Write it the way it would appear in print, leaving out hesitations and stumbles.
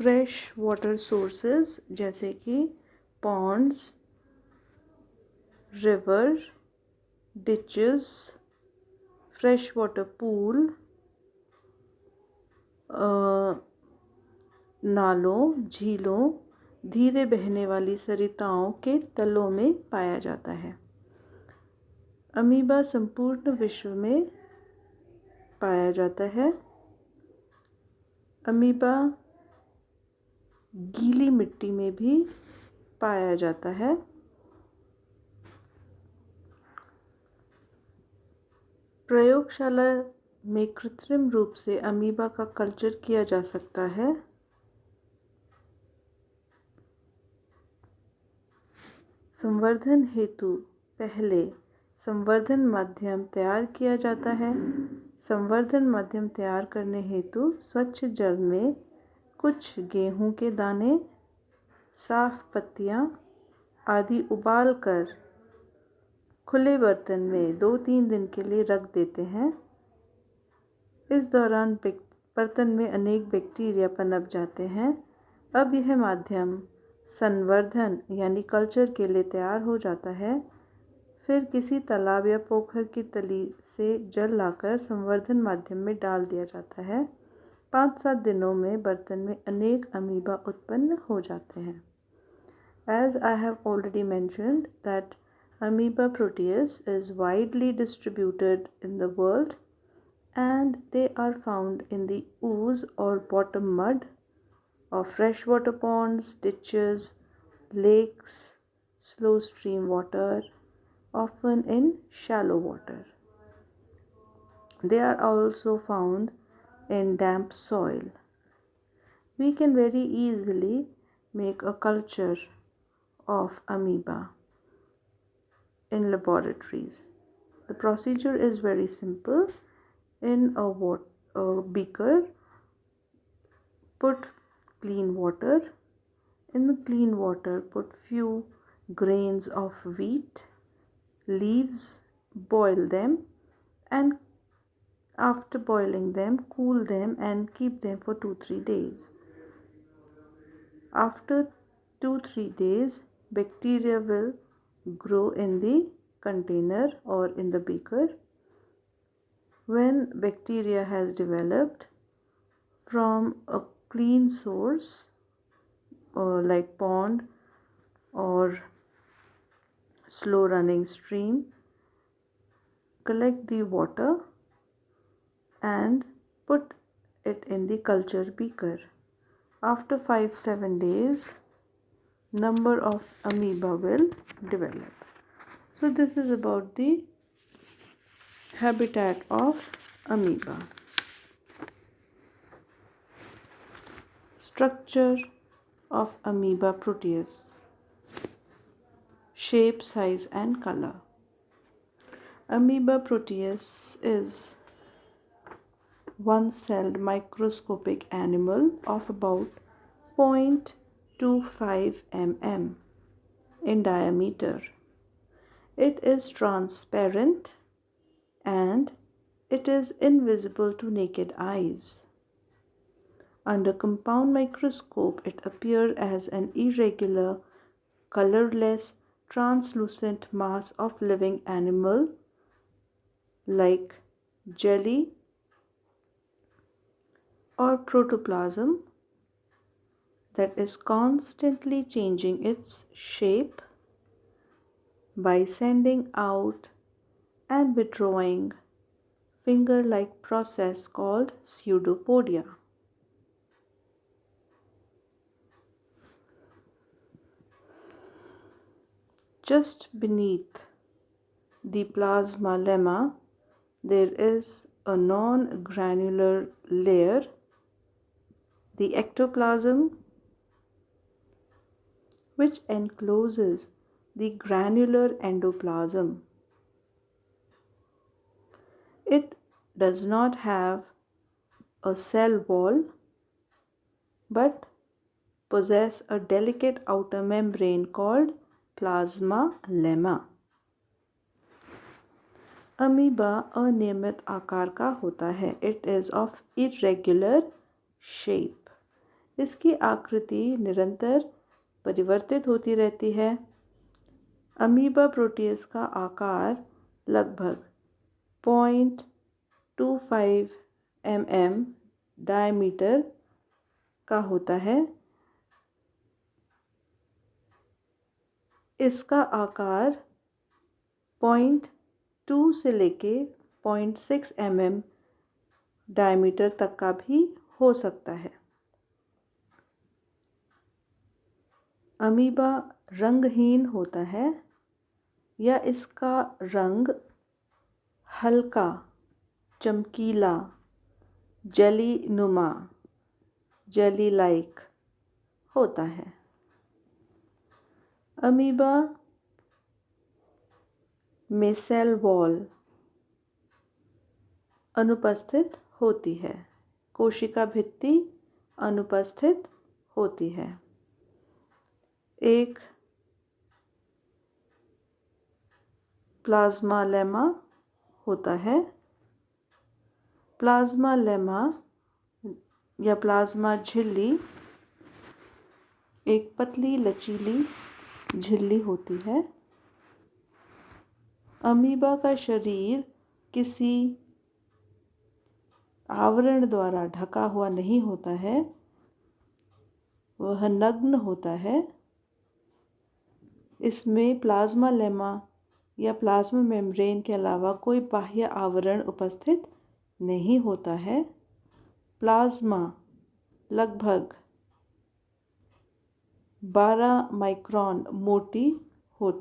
Fresh water sources जैसे कि ponds, river, ditches, fresh water pool, नालों, झीलों, धीरे बहने वाली सरिताओं के तलों में पाया जाता है। अमीबा संपूर्ण विश्व में पाया जाता है। अमीबा गीली मिट्टी में भी पाया जाता है। प्रयोगशाला में कृत्रिम रूप से अमीबा का कल्चर किया जा सकता है। संवर्धन हेतु पहले संवर्धन माध्यम तैयार किया जाता है। संवर्धन माध्यम तैयार करने हेतु स्वच्छ जल में कुछ गेहूं के दाने, साफ पत्तियां आदि उबालकर खुले बर्तन में 2-3 दिन के लिए रख देते हैं। इस दौरान बर्तन में अनेक बैक्टीरिया पनप जाते हैं। अब यह माध्यम संवर्धन यानी कल्चर के लिए तैयार हो जाता है। फिर किसी तालाब या पोखर की तली से जल लाकर संवर्धन माध्यम में डाल दिया जाता है। 5-7 दिनों में बर्तन में अनेक अमीबा उत्पन्न हो जाते हैं। As I have already mentioned that Amoeba proteus is widely distributed in the world and they are found in the ooze or bottom mud of freshwater ponds, ditches, lakes, slow stream water, often in shallow water. They are also found in damp soil. We can very easily make a culture of amoeba in laboratories. The procedure is very simple. In a beaker, put clean water. In the clean water, put few grains of wheat, leaves, boil them, and after boiling them, cool them and keep them for 2-3 days. After 2-3 days, bacteria will grow in the container or in the beaker. When bacteria has developed from a clean source like pond or slow running stream, collect the water and put it in the culture beaker. After 5-7 days, number of amoeba will develop. So this is about the habitat of amoeba. Structure of amoeba proteus. Shape, size and color. Amoeba proteus is one-celled microscopic animal of about 0.25 mm in diameter. It is transparent and it is invisible to naked eyes. Under compound microscope, it appears as an irregular, colorless, translucent mass of living animal like jelly or protoplasm that is constantly changing its shape by sending out and withdrawing finger-like process called pseudopodia. Just beneath the plasma lemma, there is a non-granular layer, the ectoplasm, which encloses the granular endoplasm. It does not have a cell wall but possess a delicate outer membrane called plasma lemma. Amoeba अनियमित आकार का होता है. It is of irregular shape. इसकी आकृति निरंतर परिवर्तित होती रहती है। अमीबा प्रोटियस का आकार लगभग 0.25 mm डायमीटर का होता है। इसका आकार 0.2 से लेके 0.6 mm डायमीटर तक का भी हो सकता है। अमीबा रंगहीन होता है या इसका रंग हल्का, चमकीला, जेली नुमा, जेली लाइक होता है। अमीबा में सेल वॉल अनुपस्थित होती है, कोशिका भित्ति अनुपस्थित होती है। एक प्लाज्मा लेमा होता है। प्लाज्मा लेमा या प्लाज्मा झिल्ली एक पतली लचीली झिल्ली होती है। अमीबा का शरीर किसी आवरण द्वारा ढका हुआ नहीं होता है, वह नग्न होता है। इसमें प्लाज्मा लेमा या प्लाज्मा मेम्ब्रेन के अलावा कोई बाह्य आवरण उपस्थित नहीं होता है। प्लाज्मा लगभग 12 माइक्रोन मोटी होती